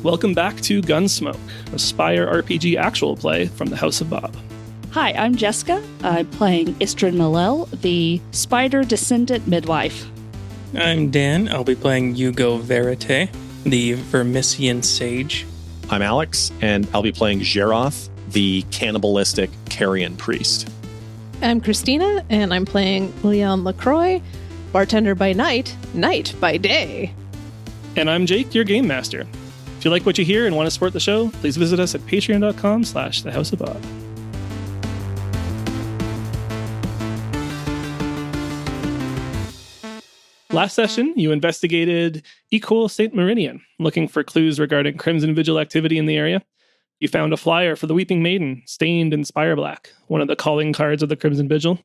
Welcome back to Gunsmoke, a Spire RPG actual play from the House of Bob. Hi, I'm Jessica. I'm playing Istrid Malel, the spider descendant midwife. I'm Dan. I'll be playing Hugo Verite, the Vermissian sage. I'm Alex, and I'll be playing Jeroth, the cannibalistic carrion priest. I'm Christina, and I'm playing Leon LaCroix, bartender by night, knight by day. And I'm Jake, your game master. If you like what you hear and want to support the show, please visit us at patreon.com/thehouseofbob. Last session, you investigated Ecole St. Meridian, looking for clues regarding Crimson Vigil activity in the area. You found a flyer for the Weeping Maiden, stained in Spire Black, one of the calling cards of the Crimson Vigil.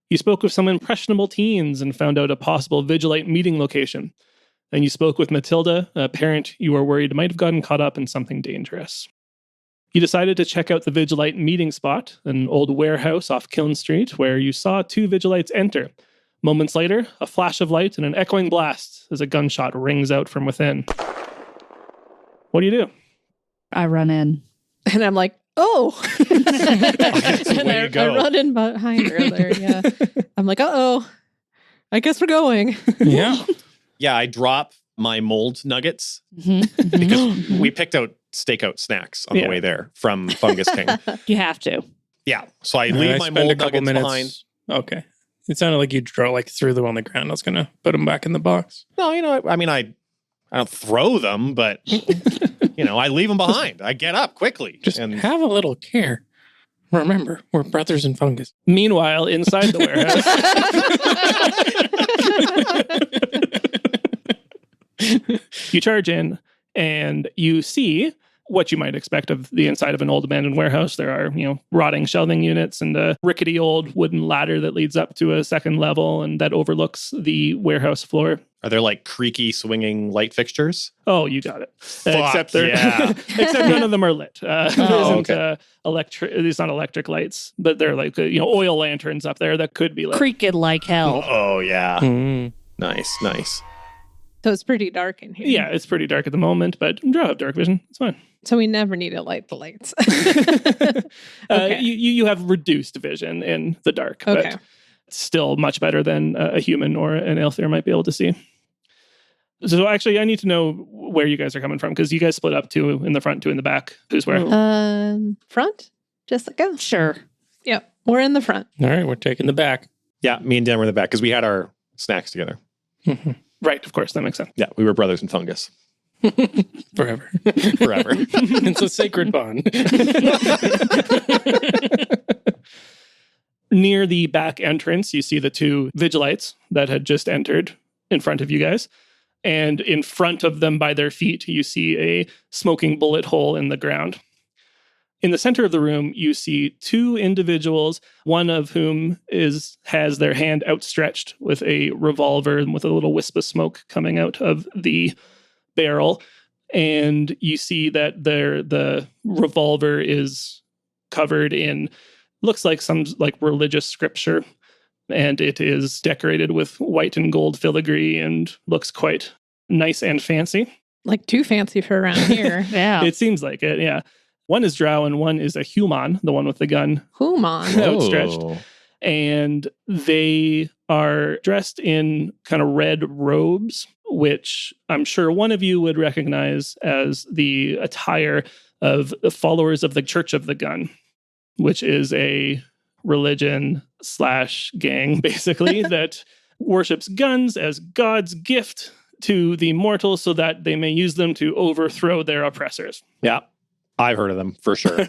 You spoke with some impressionable teens and found out a possible Vigilite meeting location. And you spoke with Matilda, a parent you were worried might have gotten caught up in something dangerous. You decided to check out the Vigilite meeting spot, an old warehouse off Kiln Street, where you saw two Vigilites enter. Moments later, a flash of light and an echoing blast as a gunshot rings out from within. What do? I run in. And I'm like, oh! And I run in behind her there, yeah. I'm like, uh-oh. I guess we're going. Yeah. Yeah, I drop my mold nuggets because we picked out stakeout snacks on the way there from Fungus King. You have to. Yeah, so I leave my mold nuggets behind. Okay. It sounded like you threw them on the ground. I was going to put them back in the box. No, I mean, I don't throw them, but, I leave them behind. I get up quickly. Just have a little care. Remember, we're brothers in fungus. Meanwhile, inside the warehouse... You charge in, and you see what you might expect of the inside of an old abandoned warehouse. There are, rotting shelving units and a rickety old wooden ladder that leads up to a second level and that overlooks the warehouse floor. Are there like creaky swinging light fixtures? Oh, you got it. Except none of them are lit. There isn't okay. These not electric lights, but they're like oil lanterns up there that could be lit. Creaking like hell. Oh yeah. Mm. Nice. So it's pretty dark in here. Yeah, it's pretty dark at the moment, but draw have dark vision. It's fine. So we never need to light the lights. Okay. You have reduced vision in the dark, okay. But still much better than a human or an Aelfir might be able to see. So actually, I need to know where you guys are coming from, because you guys split up, two in the front, two in the back. Who's where? Front? Jessica? Sure. Yep, we're in the front. All right, we're taking the back. Yeah, me and Dan were in the back because we had our snacks together. Right, of course, that makes sense. Yeah, we were brothers in fungus. Forever. Forever. It's a sacred bond. Near the back entrance, you see the two Vigilites that had just entered in front of you guys. And in front of them by their feet, you see a smoking bullet hole in the ground. In the center of the room, you see two individuals, one of whom has their hand outstretched with a revolver and with a little wisp of smoke coming out of the barrel. And you see that the revolver is covered in, looks like some religious scripture. And it is decorated with white and gold filigree and looks quite nice and fancy. Like too fancy for around here. Yeah. It seems like it, yeah. One is Drow and one is a human, the one with the gun Human. outstretched. And they are dressed in kind of red robes, which I'm sure one of you would recognize as the attire of the followers of the Church of the Gun, which is a religion/gang, basically, that worships guns as God's gift to the mortals so that they may use them to overthrow their oppressors. Yeah, I've heard of them for sure.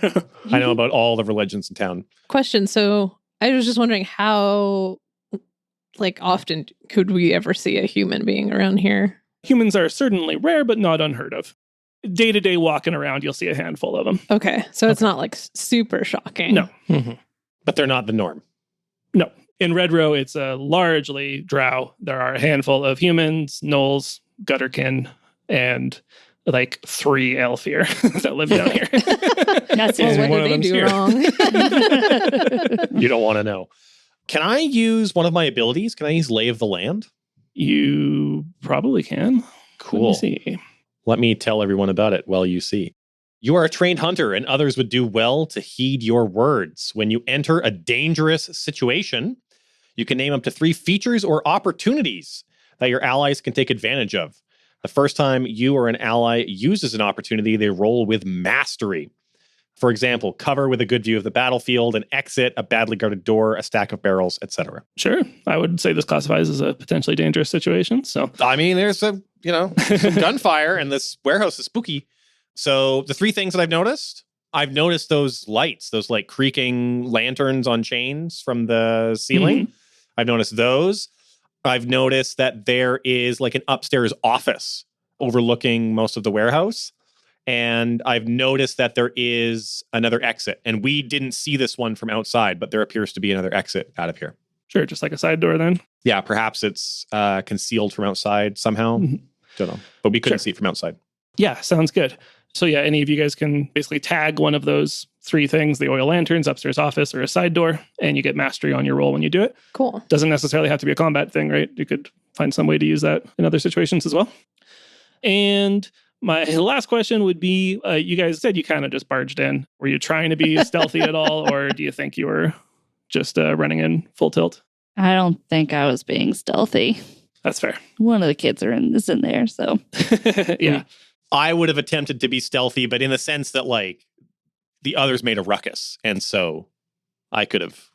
I know about all the religions in town. Question. So I was just wondering how, often could we ever see a human being around here? Humans are certainly rare, but not unheard of. Day-to-day walking around, you'll see a handful of them. Okay. So it's not super shocking. No. Mm-hmm. But they're not the norm. No. In Red Row, it's largely drow. There are a handful of humans, gnolls, gutterkin, and 3 Aelfir that live down here. That's Well, it. what did they do wrong? You don't want to know. Can I use one of my abilities? Can I use Lay of the Land? You probably can. Cool. Let me see. Let me tell everyone about it while you see. You are a trained hunter, and others would do well to heed your words. When you enter a dangerous situation, you can name up to 3 features or opportunities that your allies can take advantage of. The first time you or an ally uses an opportunity, they roll with mastery. For example, cover with a good view of the battlefield, an exit, a badly guarded door, a stack of barrels, etc. Sure. I would say this classifies as a potentially dangerous situation. So, I mean, there's some gunfire, and this warehouse is spooky. So the 3 things that I've noticed those lights, those like creaking lanterns on chains from the ceiling. Mm-hmm. I've noticed those. I've noticed that there is like an upstairs office overlooking most of the warehouse. And I've noticed that there is another exit. And we didn't see this one from outside, but there appears to be another exit out of here. Sure, just like a side door then? Yeah, perhaps it's concealed from outside somehow. Mm-hmm. Don't know. But we couldn't see it from outside. Yeah, sounds good. So yeah, any of you guys can basically tag one of those 3 things, the oil lanterns, upstairs office, or a side door, and you get mastery on your roll when you do it. Cool. Doesn't necessarily have to be a combat thing, right? You could find some way to use that in other situations as well. And my last question would be, you guys said you kind of just barged in. Were you trying to be stealthy at all, or do you think you were just running in full tilt? I don't think I was being stealthy. That's fair. One of the kids is in there, so. Yeah. I would have attempted to be stealthy, but in the sense that like the others made a ruckus. And so I could have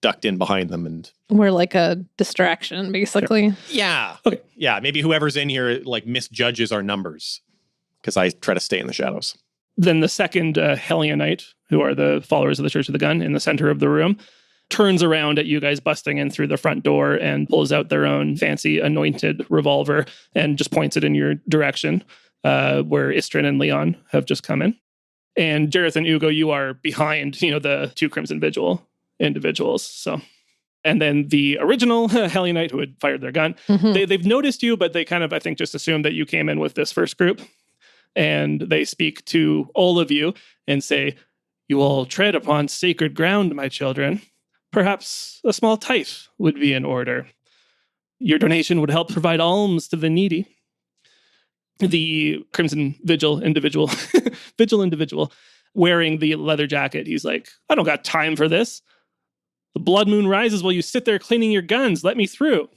ducked in behind them and... We're like a distraction, basically. Sure. Yeah. Okay. Yeah, maybe whoever's in here like misjudges our numbers because I try to stay in the shadows. Then the second Helionite, who are the followers of the Church of the Gun in the center of the room, turns around at you guys busting in through the front door and pulls out their own fancy anointed revolver and just points it in your direction, where Istrin and Leon have just come in. And Jareth and Ugo, you are behind, the 2 Crimson Vigil individuals. So, and then the original Helionite who had fired their gun, they've noticed you, but they kind of, I think, just assumed that you came in with this first group. And they speak to all of you and say, "You all tread upon sacred ground, my children. Perhaps a small tithe would be in order. Your donation would help provide alms to the needy." The Crimson Vigil individual, wearing the leather jacket, he's like, "I don't got time for this. The blood moon rises while you sit there cleaning your guns. Let me through."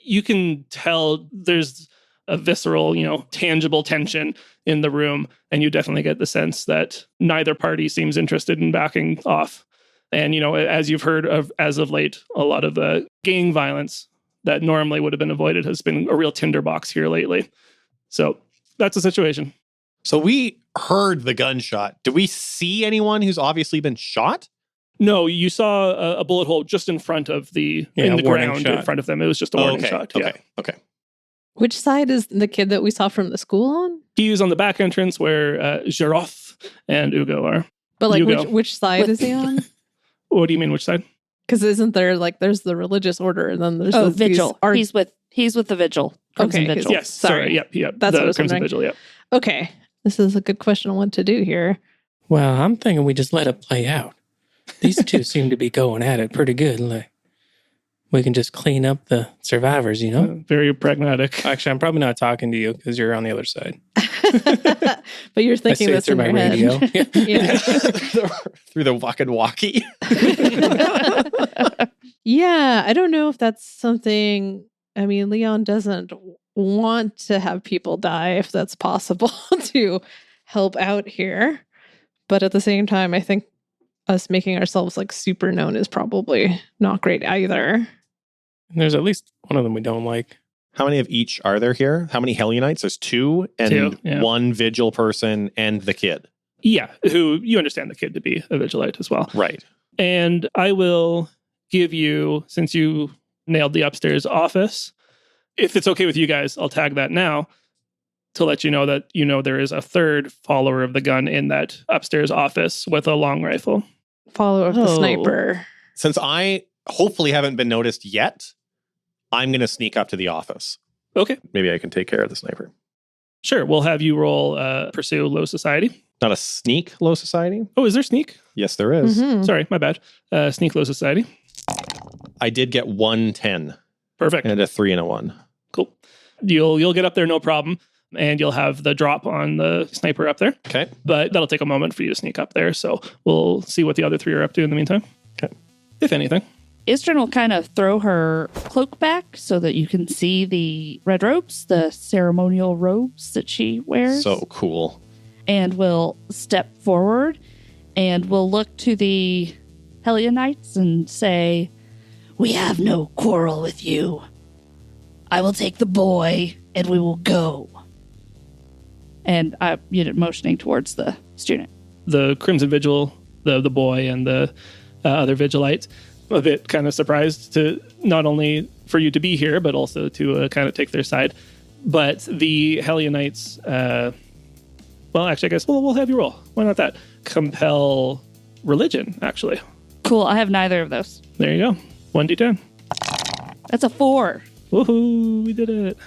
You can tell there's a visceral, tangible tension in the room, and you definitely get the sense that neither party seems interested in backing off. And, as you've heard of as of late, a lot of gang violence that normally would have been avoided has been a real tinderbox here lately. So that's the situation. So we heard the gunshot. Do we see anyone who's obviously been shot? No, you saw a bullet hole just in front of in the ground shot in front of them. It was just a warning shot. Okay. Which side is the kid that we saw from the school on? He was on the back entrance where Jaroth and Ugo are. But like, which side is he on? What do you mean, which side? Because isn't there there's the religious order, and then there's Vigil. He's with the Vigil. Okay. Vigil. Yes. Sorry. Yep. That's the what I was Crimson wondering. Vigil. Yep. Okay. This is a good question on what to do here. Well, I'm thinking we just let it play out. These 2 seem to be going at it pretty good. Like, we can just clean up the survivors, Very pragmatic. Actually, I'm probably not talking to you because you're on the other side. But you're thinking this in your radio. head. Yeah. Through the walkie-talkie. Yeah, I don't know if that's something. I mean, Leon doesn't want to have people die if that's possible to help out here. But at the same time, I think us making ourselves like super known is probably not great either. There's at least one of them we don't like. How many of each are there here? How many Helionites? There's 2 and 1 Vigil person and the kid. Yeah, who you understand the kid to be a Vigilite as well. Right. And I will give you, since you nailed the upstairs office, if it's okay with you guys, I'll tag that now to let you know that there is a 3rd follower of the gun in that upstairs office with a long rifle. Follower of the sniper. Since I hopefully haven't been noticed yet, I'm going to sneak up to the office. Okay. Maybe I can take care of the sniper. Sure. We'll have you roll pursue low society. Not a sneak low society? Oh, is there sneak? Yes, there is. Mm-hmm. Sorry, my bad. Sneak low society. I did get 1 10. Perfect. And a 3 and a 1. Cool. You'll get up there, no problem. and you'll have the drop on the sniper up there. Okay. But that'll take a moment for you to sneak up there. So we'll see what the other three are up to in the meantime. Okay. If anything. Istrin will kind of throw her cloak back so that you can see the red robes, the ceremonial robes that she wears. So cool. And will step forward and will look to the Hellionites and say, "We have no quarrel with you. I will take the boy and we will go." And I'm motioning towards the student. The Crimson Vigil, the boy, and the other Vigilites, a bit kind of surprised to not only for you to be here, but also to kind of take their side. But the Hellionites, well, actually, I guess we'll have you roll. Why not that? Compel religion, actually. Cool. I have neither of those. There you go. 1d10. That's a 4. Woohoo, we did it.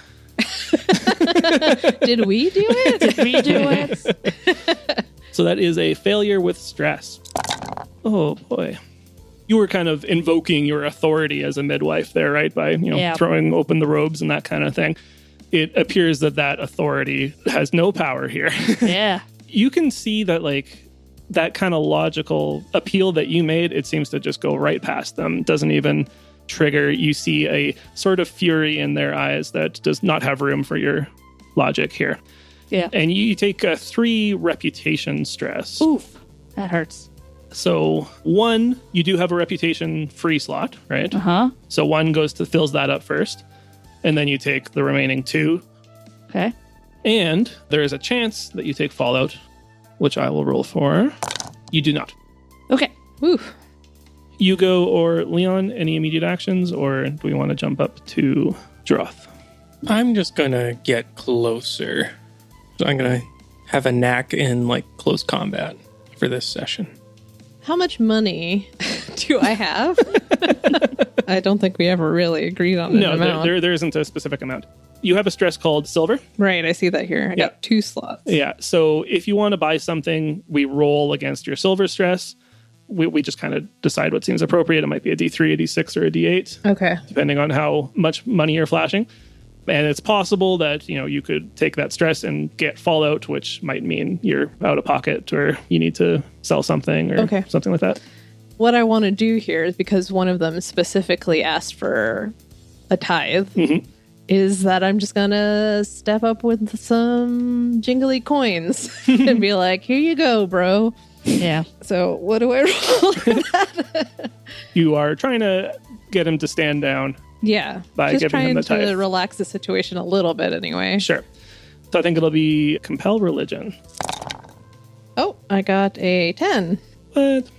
Did we do it? Did we do it? So that is a failure with stress. Oh, boy. You were kind of invoking your authority as a midwife there, right? By, throwing open the robes and that kind of thing. It appears that authority has no power here. Yeah. You can see that, that kind of logical appeal that you made, it seems to just go right past them. Doesn't even trigger. You see a sort of fury in their eyes that does not have room for your logic here. Yeah. And you take a 3 reputation stress. Oof. That hurts. So 1, you do have a reputation free slot, right? Uh-huh. So 1 fills that up first. And then you take the remaining 2. Okay. And there is a chance that you take Fallout, which I will roll for. You do not. Okay. Oof. Hugo or Leon, any immediate actions, or do we want to jump up to Droth? I'm just going to get closer. So I'm going to have a knack in close combat for this session. How much money do I have? I don't think we ever really agreed on an amount. No, there isn't a specific amount. You have a stress called silver. Right, I see that here. I got 2 slots. Yeah, so if you want to buy something, we roll against your silver stress. We just kind of decide what seems appropriate. It might be a D3, a D6, or a D8. Okay. Depending on how much money you're flashing. And it's possible that, you could take that stress and get Fallout, which might mean you're out of pocket or you need to sell something or something like that. What I want to do here is, because one of them specifically asked for a tithe, is that I'm just going to step up with some jingly coins and be like, here you go, bro. Yeah. So what do I roll for that? You are trying to get him to stand down. Yeah. By just giving him the trying tithe. to relax the situation a little bit anyway. Sure. So I think it'll be compel religion. Oh, I got a 10. What?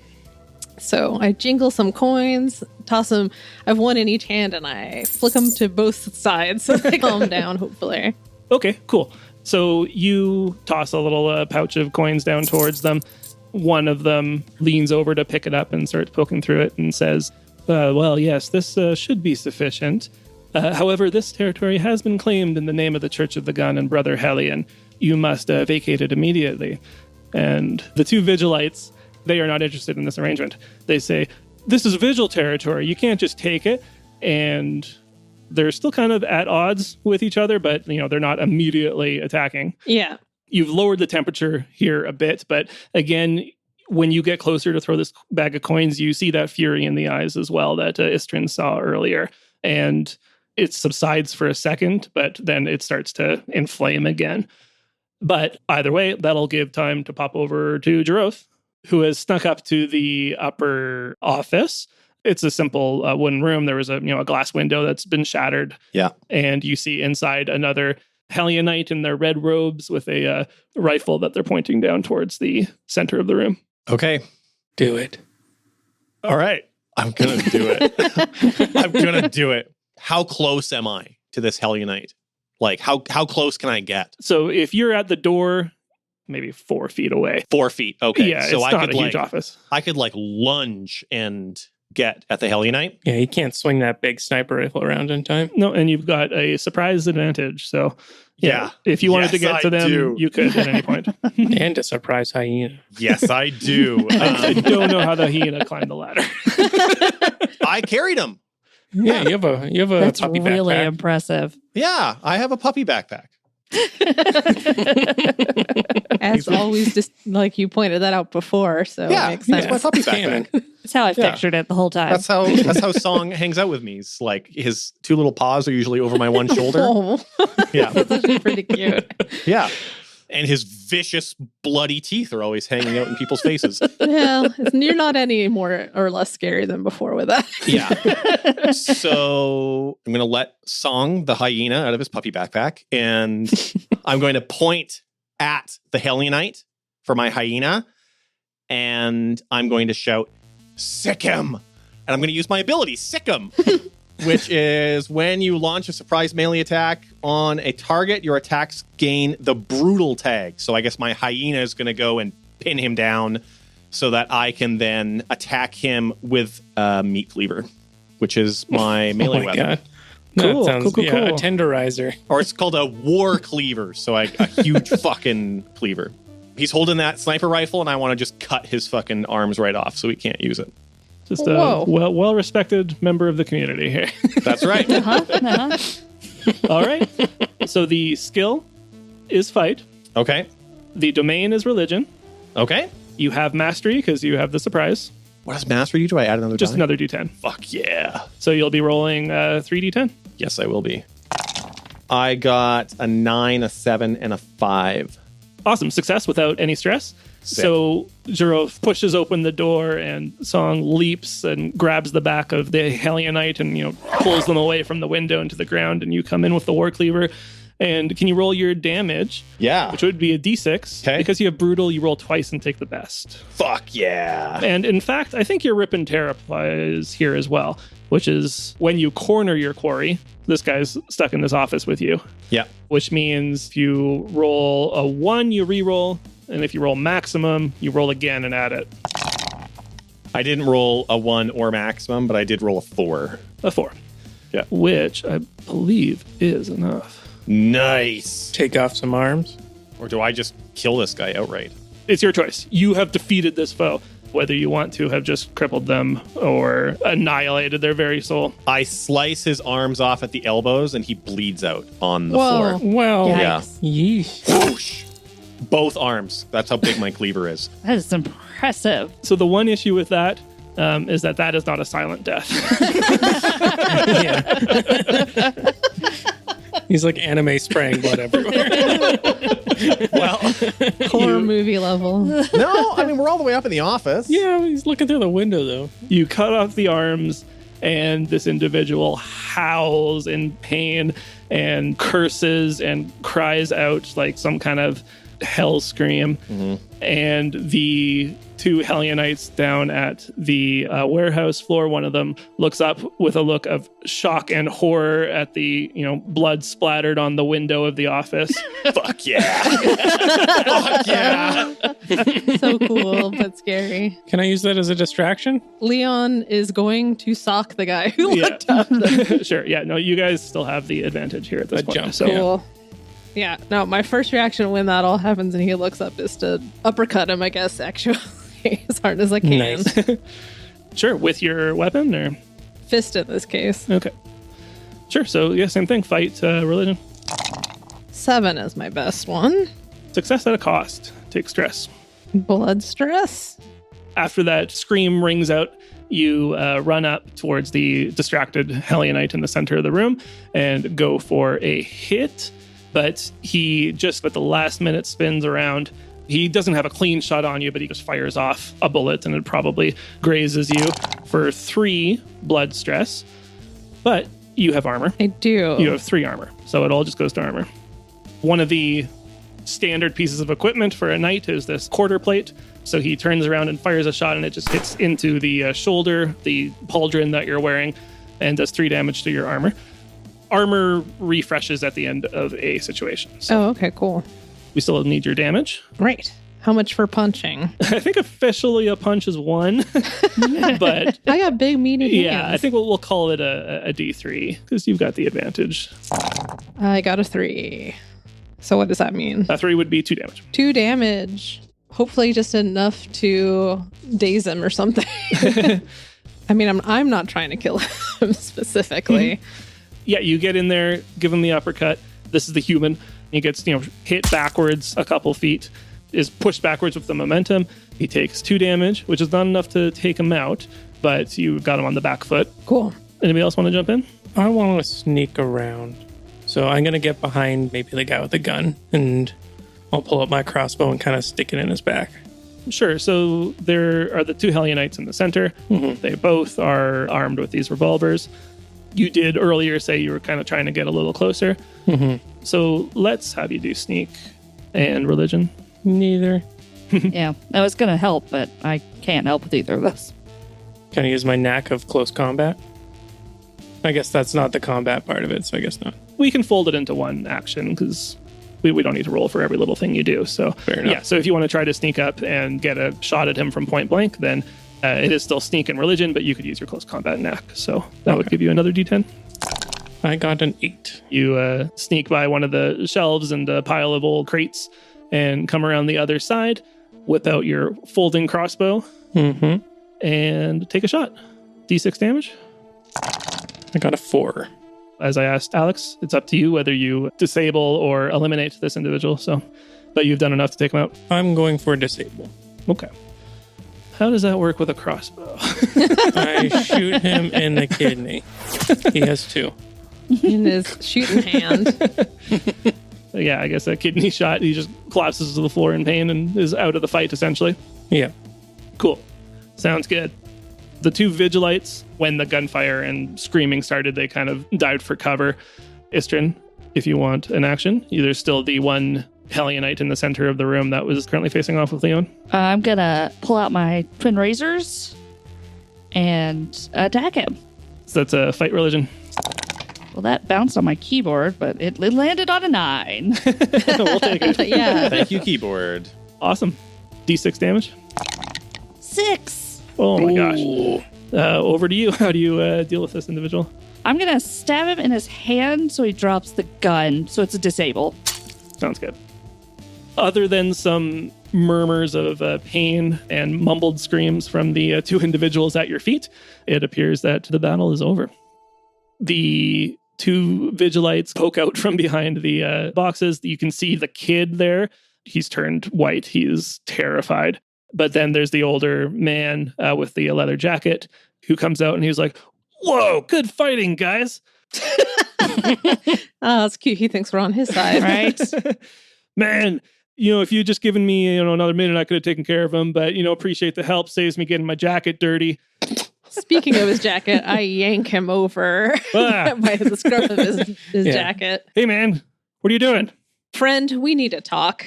So I jingle some coins, toss them. I have one in each hand, and I flick them to both sides so they calm down, hopefully. Okay, cool. So you toss a little pouch of coins down towards them. One of them leans over to pick it up and starts poking through it and says, well, yes, this should be sufficient. However, this territory has been claimed in the name of the Church of the Gun and Brother Hellion. You must vacate it immediately. And the 2 Vigilites, they are not interested in this arrangement. They say, this is Vigil territory. You can't just take it. And they're still kind of at odds with each other, but, they're not immediately attacking. Yeah. You've lowered the temperature here a bit, but again, when you get closer to throw this bag of coins, you see that fury in the eyes as well that Istrin saw earlier. And it subsides for a second, but then it starts to inflame again. But either way, that'll give time to pop over to Jaroth, who has snuck up to the upper office. It's a simple wooden room. There was a glass window that's been shattered. Yeah. And you see inside another Hellionite in their red robes with a rifle that they're pointing down towards the center of the room. Okay. Do it. All right. I'm going to do it. I'm going to do it. How close am I to this Hellionite? How close can I get? So if you're at the door, maybe 4 feet away. 4 feet. Okay. Yeah, so it's I not could a huge office. I could lunge and get at the Hellionite. Yeah, you can't swing that big sniper rifle around in time. No, and you've got a surprise advantage. So Yeah. if you wanted to Yes, get to I them, do. you could at any point. And a surprise hyena. Yes, I do. I don't know how the hyena climbed the ladder. I carried him. Yeah, you have a That's puppy really backpack. impressive. Yeah, I have a puppy backpack. As always, just like you pointed that out before, so it makes sense. That's my puppy backpack. That's how I pictured it the whole time. That's how Song hangs out with me. He's like his two little paws are usually over my one shoulder. Oh, Yeah, that's actually pretty cute. yeah. And his vicious, bloody teeth are always hanging out in people's faces. Well, you're not any more or less scary than before with that. Yeah. So I'm going to let Song, the hyena, out of his puppy backpack. And I'm going to point at the Helionite for my hyena. And I'm going to shout, "Sick him!" And I'm going to use my ability, Sick him, which is when you launch a surprise melee attack on a target, your attacks gain the brutal tag. So I guess my hyena is going to go and pin him down so that I can then attack him with a meat cleaver, which is my melee weapon. God. Cool, That sounds, cool. a tenderizer. Or it's called a war cleaver. So a huge fucking cleaver. He's holding that sniper rifle and I want to just cut his fucking arms right off so he can't use it. Just a Whoa. well-respected member of the community here. That's right. All right. So the skill is fight. Okay. The domain is religion. Okay. You have mastery because you have the surprise. What does master do? Do I add another Just die? another d10. Fuck yeah. So you'll be rolling 3d10. Yes, I will be. I got a 9, a 7, and a 5. Awesome. Success without any stress. Sick. So Jiro pushes open the door and Song leaps and grabs the back of the Helionite and, pulls them away from the window into the ground. And you come in with the war cleaver. And can you roll your damage? Yeah. Which would be a d6. Okay. Because you have brutal, you roll twice and take the best. Fuck yeah. And in fact, I think your rip and tear applies here as well, which is when you corner your quarry, this guy's stuck in this office with you, Yeah. which means if you roll a 1, you re-roll, and if you roll maximum, you roll again and add it. I didn't roll a 1 or maximum, but I did roll a 4. A 4. Yeah. Which I believe is enough. Nice. Take off some arms. Or do I just kill this guy outright? It's your choice. You have defeated this foe, whether you want to have just crippled them or annihilated their very soul. I slice his arms off at the elbows and he bleeds out on the Whoa. floor. Well, Yeah. yeesh. Whoosh. Both arms. That's how big my cleaver is. That is impressive. So the one issue with that is that is not a silent death. Yeah. He's like anime spraying blood everywhere. Well, Horror movie level. no, I mean, we're all the way up in the office. Yeah, he's looking through the window though. You cut off the arms, and this individual howls in pain and curses and cries out like some kind of hell scream. And the 2 Helionites down at the warehouse floor, one of them looks up with a look of shock and horror at the blood splattered on the window of the office. Fuck yeah. Fuck yeah. So cool, but scary. Can I use that as a distraction? Leon is going to sock the guy who Yeah. looked up. Sure. Yeah. No, you guys still have the advantage here at this A point. jump. So Cool. Yeah, no, my first reaction when that all happens and he looks up is to uppercut him, I guess, actually, as hard as I can. Nice. sure, with your weapon or Fist in this case. okay. Sure. So yeah, same thing. Fight religion. 7 is my best one. Success at a cost. Take stress. Blood stress. After that scream rings out, you run up towards the distracted Helionite in the center of the room and go for a hit. But he just at the last minute spins around. He doesn't have a clean shot on you, but he just fires off a bullet and it probably grazes you for 3 blood stress. But you have armor. I do. You have 3 armor. So it all just goes to armor. One of the standard pieces of equipment for a knight is this quarter plate. So he turns around and fires a shot and it just hits into the shoulder, the pauldron that you're wearing, and does 3 damage to your armor. Armor refreshes at the end of a situation. So Oh, okay, cool. we still need your damage. Right. How much for punching? I think officially a punch is 1, but I got big, meaty hands. yeah, I think we'll call it a D3 because you've got the advantage. I got a 3. So what does that mean? A 3 would be 2 damage. 2 damage. Hopefully just enough to daze him or something. I mean, I'm not trying to kill him specifically. Yeah, you get in there, give him the uppercut. This is the human. He gets, hit backwards a couple feet, is pushed backwards with the momentum. He takes 2 damage, which is not enough to take him out, but you got him on the back foot. Cool. Anybody else want to jump in? I want to sneak around. So I'm going to get behind maybe the guy with the gun, and I'll pull up my crossbow and kind of stick it in his back. Sure. So there are the 2 Hellionites in the center. Mm-hmm. They both are armed with these revolvers. You did earlier say you were kind of trying to get a little closer. Mm-hmm. So let's have you do sneak and religion. Neither. Yeah, I was going to help, but I can't help with either of those. Can I use my knack of close combat? I guess that's not the combat part of it, so I guess not. We can fold it into one action because we don't need to roll for every little thing you do. So Fair enough. yeah, so if you want to try to sneak up and get a shot at him from point blank, then it is still sneak and religion, but you could use your close combat knack. So that would give you another d10. I got an 8. You sneak by one of the shelves and a pile of old crates and come around the other side, whip out your folding crossbow, Mm-hmm. and take a shot. D6 damage. I got a 4. As I asked Alex, it's up to you whether you disable or eliminate this individual. So, but you've done enough to take him out. I'm going for disable. Okay. How does that work with a crossbow? I shoot him in the kidney. He has 2. In his shooting hand. Yeah, I guess a kidney shot. He just collapses to the floor in pain and is out of the fight, essentially. Yeah. Cool. Sounds good. The 2 Vigilites, when the gunfire and screaming started, they kind of dived for cover. Istrin, if you want an action, there's still the 1 Hellionite in the center of the room that was currently facing off with Leon. I'm going to pull out my twin razors and attack him. So that's a fight religion. Well, that bounced on my keyboard, but it landed on a 9. We'll take it. Yeah. Thank you, keyboard. Awesome. D6 damage. 6. Oh my gosh. Over to you. How do you deal with this individual? I'm going to stab him in his hand so he drops the gun. So it's a disable. Sounds good. Other than some murmurs of pain and mumbled screams from the 2 individuals at your feet, it appears that the battle is over. The 2 Vigilites poke out from behind the boxes. You can see the kid there. He's turned white. He is terrified. But then there's the older man with the leather jacket who comes out and he's like, "Whoa, good fighting, guys." Oh, that's cute. He thinks we're on his side. Right? Man, if you'd just given me, another minute, I could have taken care of him. But, appreciate the help. Saves me getting my jacket dirty. Speaking of his jacket, I yank him over Ah. by the scruff of his jacket. Hey, man, what are you doing? Friend, we need to talk.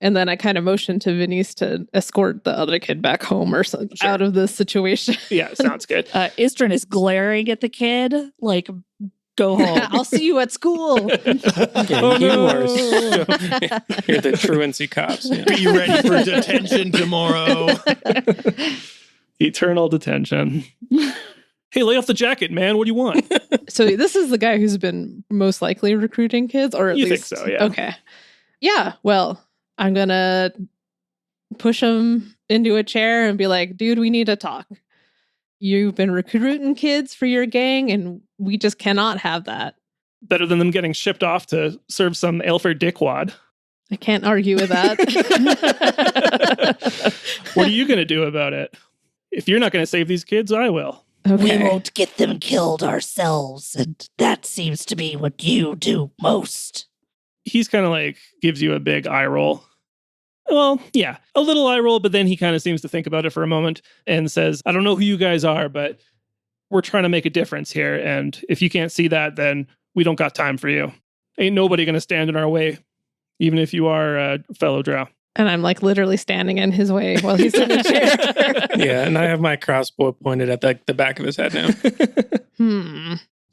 And then I kind of motion to Venice to escort the other kid back home or something Sure. out of this situation. Yeah, sounds good. Istrin is glaring at the kid like, go home. I'll see you at school. Yeah, Oh, you no. are you're the truancy cops. Yeah. Be ready for detention tomorrow. Eternal detention. Hey, lay off the jacket, man. What do you want? So this is the guy who's been most likely recruiting kids, or at You think least so, yeah. Okay. Yeah, well, I'm gonna push him into a chair and be like, dude, we need to talk. You've been recruiting kids for your gang, and we just cannot have that. Better than them getting shipped off to serve some Aelfir dickwad. I can't argue with that. What are you going to do about it? If you're not going to save these kids, I will. Okay. We won't get them killed ourselves, and that seems to be what you do most. He's kind of like gives you a big eye roll. Well, yeah, a little eye roll, but then he kind of seems to think about it for a moment and says, "I don't know who you guys are, but we're trying to make a difference here. And if you can't see that, then we don't got time for you. Ain't nobody going to stand in our way, even if you are a fellow drow." And I'm like literally standing in his way while he's in the chair. Yeah, and I have my crossbow pointed at the back of his head now.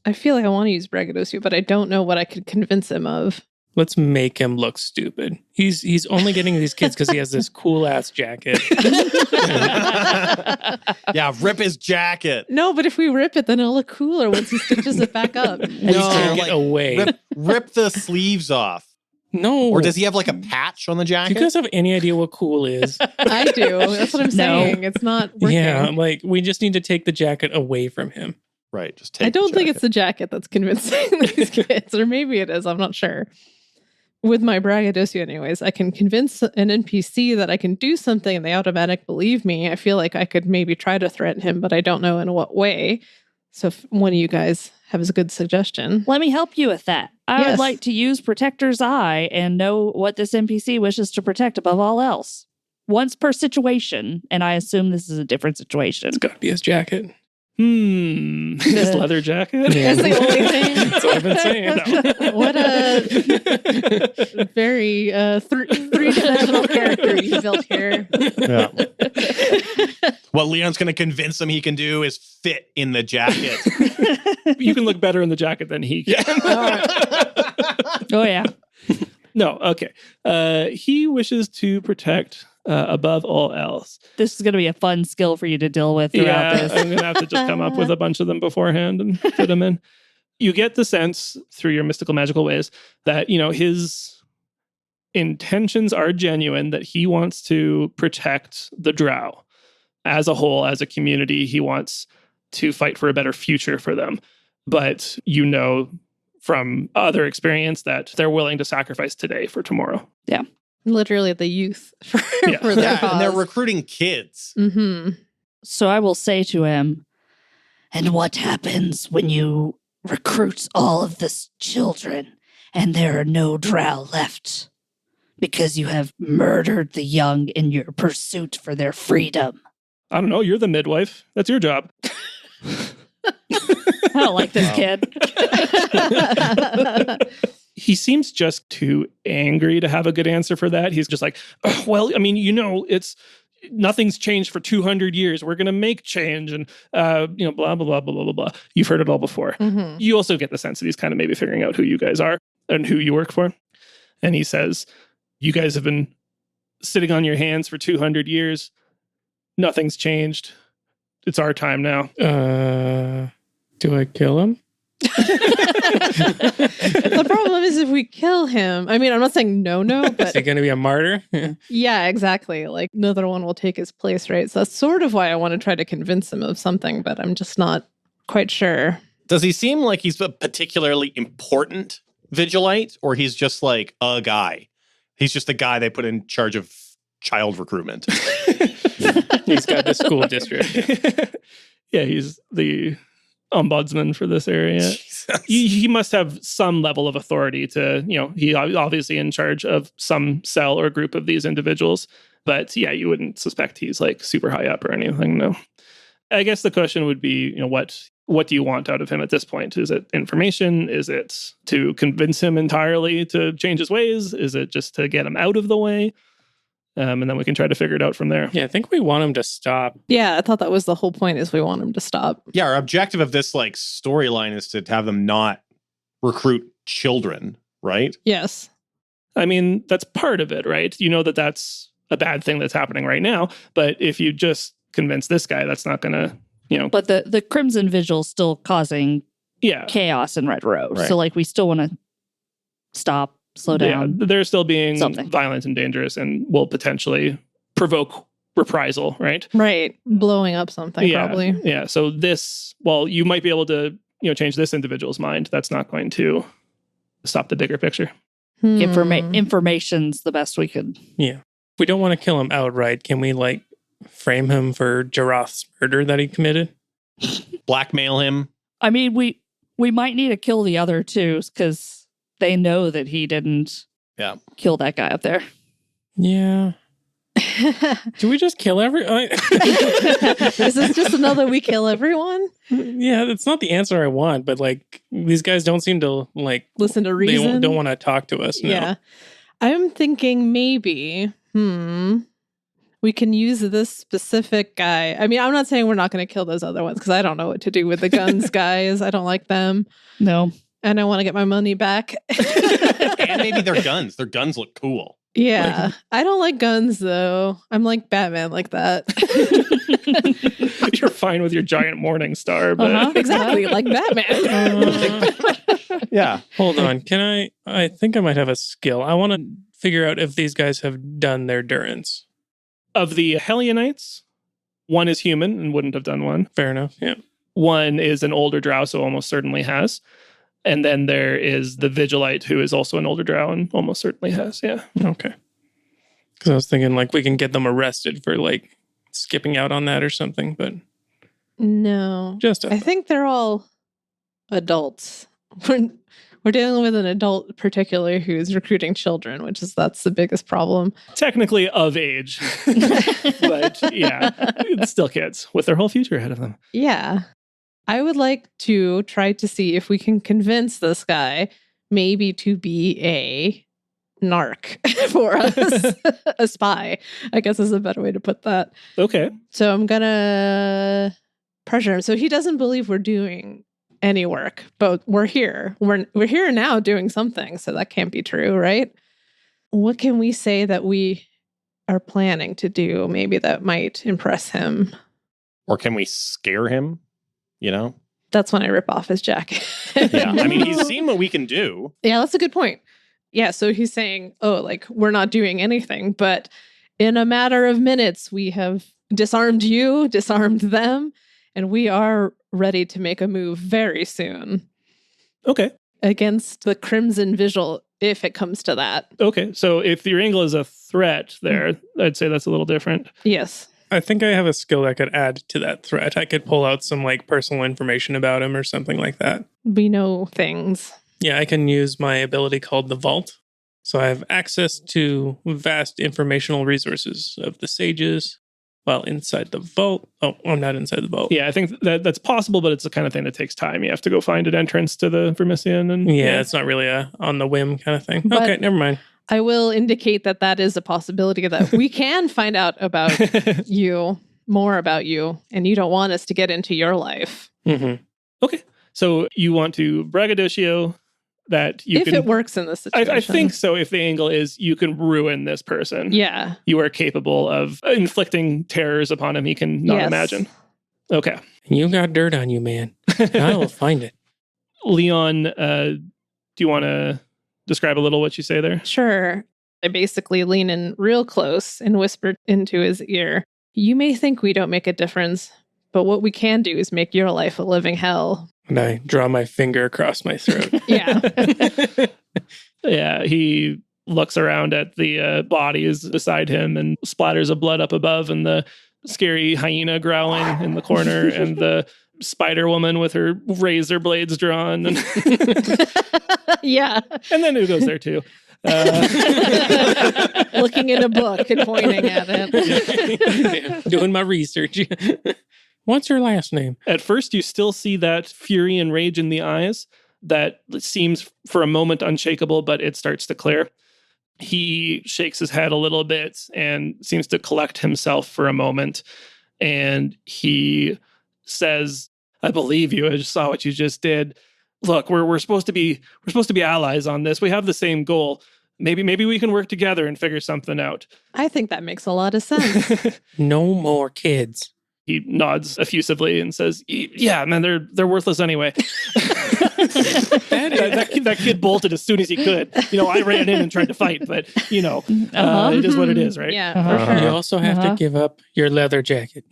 I feel like I want to use braggadocio, but I don't know what I could convince him of. Let's make him look stupid. He's only getting these kids because he has this cool ass jacket. Yeah, rip his jacket. No, but if we rip it, then it'll look cooler once he stitches it back up. No, like, away. rip the sleeves off. No. Or does he have like a patch on the Do jacket? you guys have any idea what cool is? I do. That's what I'm saying. It's not working. Yeah, like we just need to take the jacket away from him. Right, just take I don't the think it's jacket. the jacket that's convincing these kids, or maybe it is. I'm not sure. with my braggadocio anyways, I can convince an NPC that I can do something and they automatically believe me. I feel like I could maybe try to threaten him, but I don't know in what way. So if one of you guys has a good suggestion. Let me help you with that. I Yes. would like to use Protector's Eye and know what this NPC wishes to protect above all else. Once per situation, and I assume this is a different situation. It's got to be his jacket. His leather jacket? Yeah. That's the only thing. That's what I've been saying. What a very three-dimensional character you built here. Yeah. What Leon's going to convince him he can do is fit in the jacket. You can look better in the jacket than he can. Oh, yeah. No, okay. He wishes to protect above all else. This is going to be a fun skill for you to deal with throughout this. I'm going to have to just come up with a bunch of them beforehand and fit them in. You get the sense through your mystical magical ways that, his intentions are genuine, that he wants to protect the drow as a whole, as a community. He wants to fight for a better future for them. But from other experience that they're willing to sacrifice today for tomorrow. Yeah. Literally the youth for Yeah. their Yeah, cause. and they're recruiting kids. Mm-hmm. So I will say to him, And what happens when you recruit all of the children and there are no drow left? Because you have murdered the young in your pursuit for their freedom. I don't know. You're the midwife. That's your job. I don't like this kid. He seems just too angry to have a good answer for that. He's just like, "Oh, well, I mean, it's nothing's changed for 200 years. We're going to make change and, blah, blah, blah, blah, blah, blah, blah. You've heard it all before. Mm-hmm. You also get the sense that he's kind of maybe figuring out who you guys are and who you work for. And he says, you guys have been sitting on your hands for 200 years. Nothing's changed. It's our time now. Do I kill him? The problem is if we kill him, I mean, I'm not saying no, Is but he going to be a martyr? yeah, exactly. Like another one will take his place, right? So that's sort of why I want to try to convince him of something, but I'm just not quite sure. Does he seem like he's a particularly important Vigilite, or he's just like a guy? He's just the guy they put in charge of child recruitment. He's got the school district. Yeah, he's the ombudsman for this area. He must have some level of authority to, he obviously in charge of some cell or group of these individuals. But yeah, you wouldn't suspect he's like super high up or anything, no. I guess the question would be, what do you want out of him at this point? Is it information? Is it to convince him entirely to change his ways? Is it just to get him out of the way? And then we can try to figure it out from there. Yeah, I think we want him to stop. Yeah, I thought that was the whole point is we want him to stop. Yeah, our objective of this like storyline is to have them not recruit children, right? Yes. I mean, that's part of it, right? You know that that's a bad thing that's happening right now. But if you just convince this guy, that's not going to, But the Crimson Vigil's still causing yeah. chaos in Red Row. Right. So, we still want to stop, slow down. Yeah, they're still being Something. violent and dangerous and will potentially provoke reprisal, right? Right. Blowing up something, yeah, probably. Yeah. So you might be able to, change this individual's mind. That's not going to stop the bigger picture. Information's the best we could. Yeah. If we don't want to kill him outright, can we frame him for Jaroth's murder that he committed? Blackmail him. I mean, we might need to kill the other two because they know that he didn't kill that guy up there. Yeah. Do we just kill everyone? Is this just another we kill everyone? Yeah, that's not the answer I want, but these guys don't seem to Listen to reason? They don't want to talk to us. No. Yeah. I'm thinking maybe, we can use this specific guy. I mean, I'm not saying we're not going to kill those other ones because I don't know what to do with the guns guys. I don't like them. No. And I want to get my money back. And maybe their guns. Their guns look cool. Yeah. I don't like guns, though. I'm like Batman like that. You're fine with your giant morning star, but Exactly, like Batman. Yeah. Hold on. I think I might have a skill. I want to figure out if these guys have done their durance. Of the Hellionites, one is human and wouldn't have done one. Fair enough. Yeah. One is an older drow, so almost certainly has. And then there is the Vigilite, who is also an older drow and almost certainly has, yeah. Okay. Because I was thinking, like, we can get them arrested for, like, skipping out on that or something, but No. I think they're all adults. We're dealing with an adult, particularly who's recruiting children, that's the biggest problem. Technically of age, but yeah, it's still kids with their whole future ahead of them. Yeah. I would like to try to see if we can convince this guy maybe to be a narc for us. A spy, I guess is a better way to put that. Okay. So I'm going to pressure him. So he doesn't believe we're doing any work, but we're here. We're here now doing something, so that can't be true, right? What can we say that we are planning to do maybe that might impress him? Or can we scare him? You know? That's when I rip off his jacket. Yeah, I mean, he's seen what we can do. Yeah, that's a good point. Yeah, so he's saying, oh, like, we're not doing anything, but in a matter of minutes, we have disarmed you, disarmed them, and we are ready to make a move very soon. Okay. Against the Crimson Vigil, if it comes to that. Okay, so if your angle is a threat there, I'd say that's a little different. Yes. I think I have a skill that could add to that threat. I could pull out some, like, personal information about him or something like that. We know things. Yeah, I can use my ability called the Vault. So I have access to vast informational resources of the sages while inside the vault. Oh, I'm not inside the vault. Yeah, I think that's possible, but it's the kind of thing that takes time. You have to go find an entrance to the Vermissian. And yeah, it's not really a on the whim kind of thing. But okay, never mind. I will indicate that is a possibility that we can find out about you, more about you, and you don't want us to get into your life. Mm-hmm. Okay, so you want to braggadocio that you if can... it works in this situation. I think so. If the angle is you can ruin this person. Yeah. You are capable of inflicting terrors upon him he can not imagine. Okay. You got dirt on you, man. I will find it. Leon, do you want to describe a little what you say there? Sure. I basically lean in real close and whisper into his ear, you may think we don't make a difference, but what we can do is make your life a living hell. And I draw my finger across my throat. Yeah. Yeah, he looks around at the bodies beside him and splatters of blood up above and the scary hyena growling in the corner and the spider woman with her razor blades drawn. And yeah. And then who goes there too? Looking in a book and pointing at it. Doing my research. What's her last name? At first, you still see that fury and rage in the eyes that seems for a moment unshakable, but it starts to clear. He shakes his head a little bit and seems to collect himself for a moment. And he says, I believe you. I just saw what you just did. Look, we're supposed to be allies on this. We have the same goal. Maybe we can work together and figure something out. I think that makes a lot of sense. No more kids. He nods effusively and says, yeah, man, they're worthless anyway. that kid bolted as soon as he could. You know, I ran in and tried to fight, but, you know, it is what it is, right? Yeah, for sure. You also have to give up your leather jacket.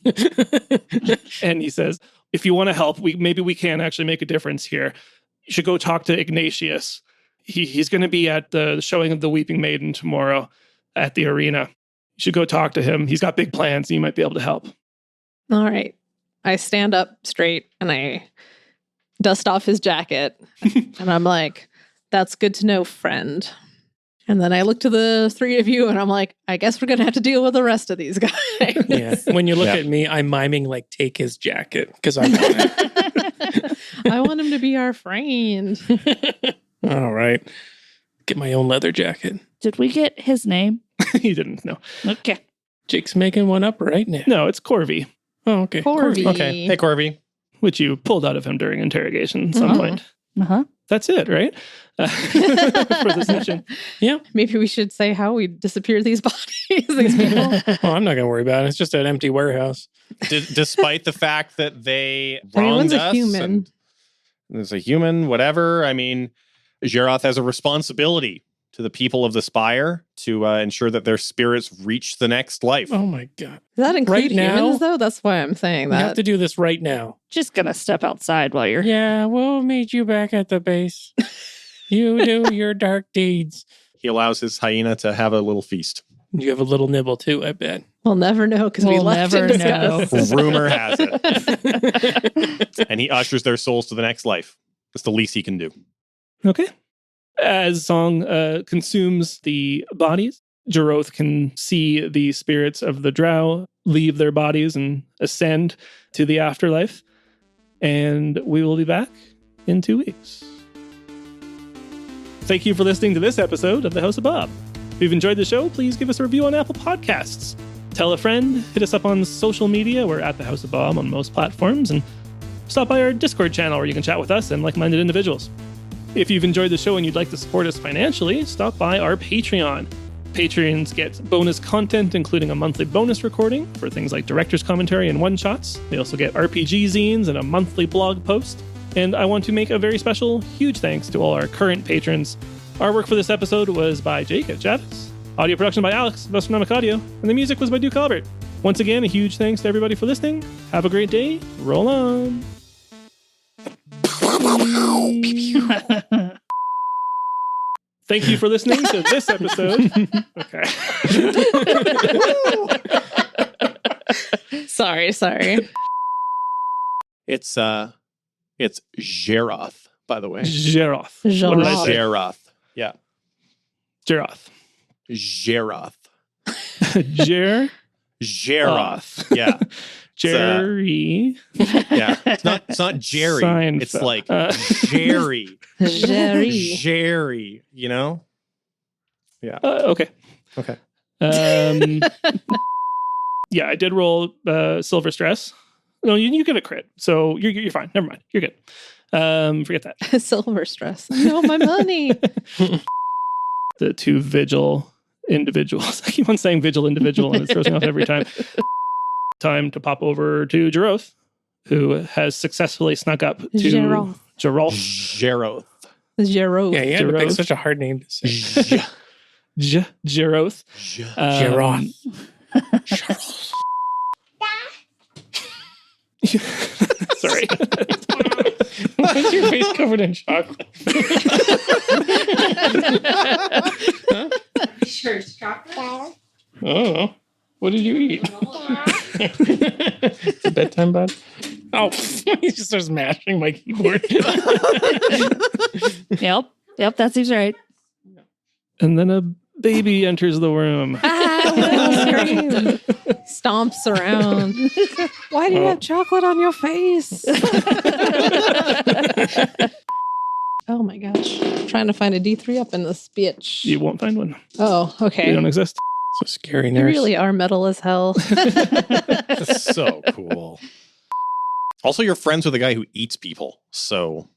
And he says, if you want to help, maybe we can actually make a difference here. You should go talk to Ignatius. He's going to be at the showing of the Weeping Maiden tomorrow at the arena. You should go talk to him. He's got big plans. And you might be able to help. All right. I stand up straight and I dust off his jacket. And I'm like, that's good to know, friend. And then I look to the three of you and I'm like, I guess we're going to have to deal with the rest of these guys. Yeah. When you look at me, I'm miming like, take his jacket because I want it. I want him to be our friend. All right. Get my own leather jacket. Did we get his name? He didn't know. Okay. Jake's making one up right now. No, it's Corvy, Oh, okay. Corby. Okay. Hey, Corby. which you pulled out of him during interrogation at some point. Uh-huh. That's it, right? For the session. Yeah. Maybe we should say how we disappeared these bodies, these people. Well, I'm not going to worry about it. It's just an empty warehouse. Despite the fact that they Everyone's wronged a us. human. And there's a human, whatever. I mean, Jeroth has a responsibility to the people of the Spire to ensure that their spirits reach the next life. Oh my god. Does that include Right now? humans, though? That's why I'm saying We have that. to do this right now. Just gonna step outside while you're. Yeah, we'll meet you back at the base. You do your dark deeds. He allows his hyena to have a little feast. You have a little nibble too, I bet. We'll never know because we We'll left never to discuss. Rumor has it. And he ushers their souls to the next life. That's the least he can do. Okay. As Song consumes the bodies, Jaroth can see the spirits of the drow leave their bodies and ascend to the afterlife. And we will be back in 2 weeks. Thank you for listening to this episode of The House of Bob. If you've enjoyed the show, please give us a review on Apple Podcasts. Tell a friend, hit us up on social media. We're at The House of Bob on most platforms. And stop by our Discord channel where you can chat with us and like-minded individuals. If you've enjoyed the show and you'd like to support us financially, stop by our Patreon. Patrons get bonus content, including a monthly bonus recording for things like director's commentary and one-shots. They also get RPG zines and a monthly blog post. And I want to make a very special, huge thanks to all our current patrons. Artwork for this episode was by Jake at Javits. Audio production by Alex of Astronomic Audio. And the music was by Duke Albert. Once again, a huge thanks to everybody for listening. Have a great day. Roll on. Thank you for listening to this episode. Okay. Sorry. It's Jaroth, by the way. Jaroth. What did I say? Jaroth. Yeah. Jaroth. Jaroth. Jaroth. Yeah. Jerry. Yeah. It's not Jerry. Seinfeld. It's like Jerry. Jerry, you know? Yeah. Okay. Okay. Yeah, I did roll Silver Stress. No, you get a crit, so you're fine. Never mind. You're good. Forget that. Silver stress. No, my money. The 2 vigil individuals. I keep on saying vigil individual, and it throws me off every time. Time to pop over to Jaroth, who has successfully snuck up to Jaroth. Jaroth. Jaroth. Yeah, you had to pick Jaroth. such a hard name to say. Jaroth. Jaroth. Sorry. Why is your face covered in chocolate? Sure, it's chocolate. Oh, what did you eat? It's a bedtime, bud. Oh, he just starts mashing my keyboard. Yep, that seems right. And then a baby enters the room. Stomps around. Why do you have chocolate on your face? Oh my gosh. Trying to find a D3 up in this bitch. You won't find one. Oh, They okay. don't exist. So scary, You nurse. really are metal as hell. That's so cool. Also, you're friends with a guy who eats people, so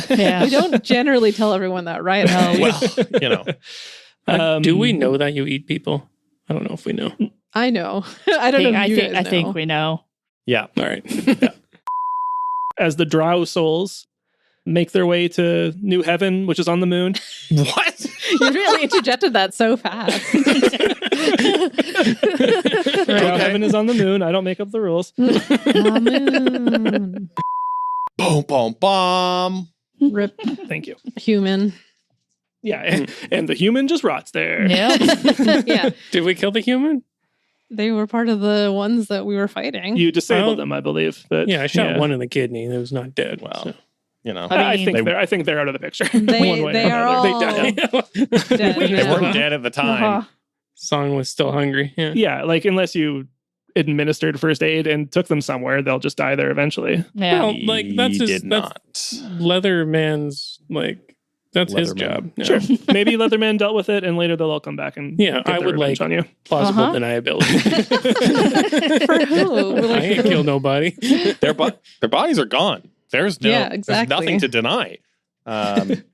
Yeah. We don't generally tell everyone that, right? well, you know. Do we know that you eat people? I don't know if we know. I know. I don't know. If you I guys think know. we know. Yeah. All right. As the drow souls make their way to New Heaven, which is on the moon. What? You really interjected that so fast. New Heaven is on the moon. I don't make up the rules. Moon. Boom, boom, bomb. Rip Thank you. human. Yeah, and the human just rots there. Yep. Yeah. Did we kill the human? They were part of the ones that we were fighting. You disabled Well, them, I believe. But Yeah, I shot one in the kidney that was not dead. Well, so. you know. I I mean- think they're out of the picture. They- one way they or are another. all- They died. Dead They now. weren't dead at the time. Song was still hungry. Yeah. Yeah, like unless you administered first aid and took them somewhere, they'll just die there eventually. Yeah. Well, like that's He his did that's not. Leatherman's that's his Leatherman. job. No. Sure. Maybe Leatherman dealt with it and later they'll all come back and Yeah, get I their would revenge like on you. plausible Uh-huh. deniability. For who? I ain't kill nobody. Their bodies are gone. There's Yeah, exactly. there's nothing to deny.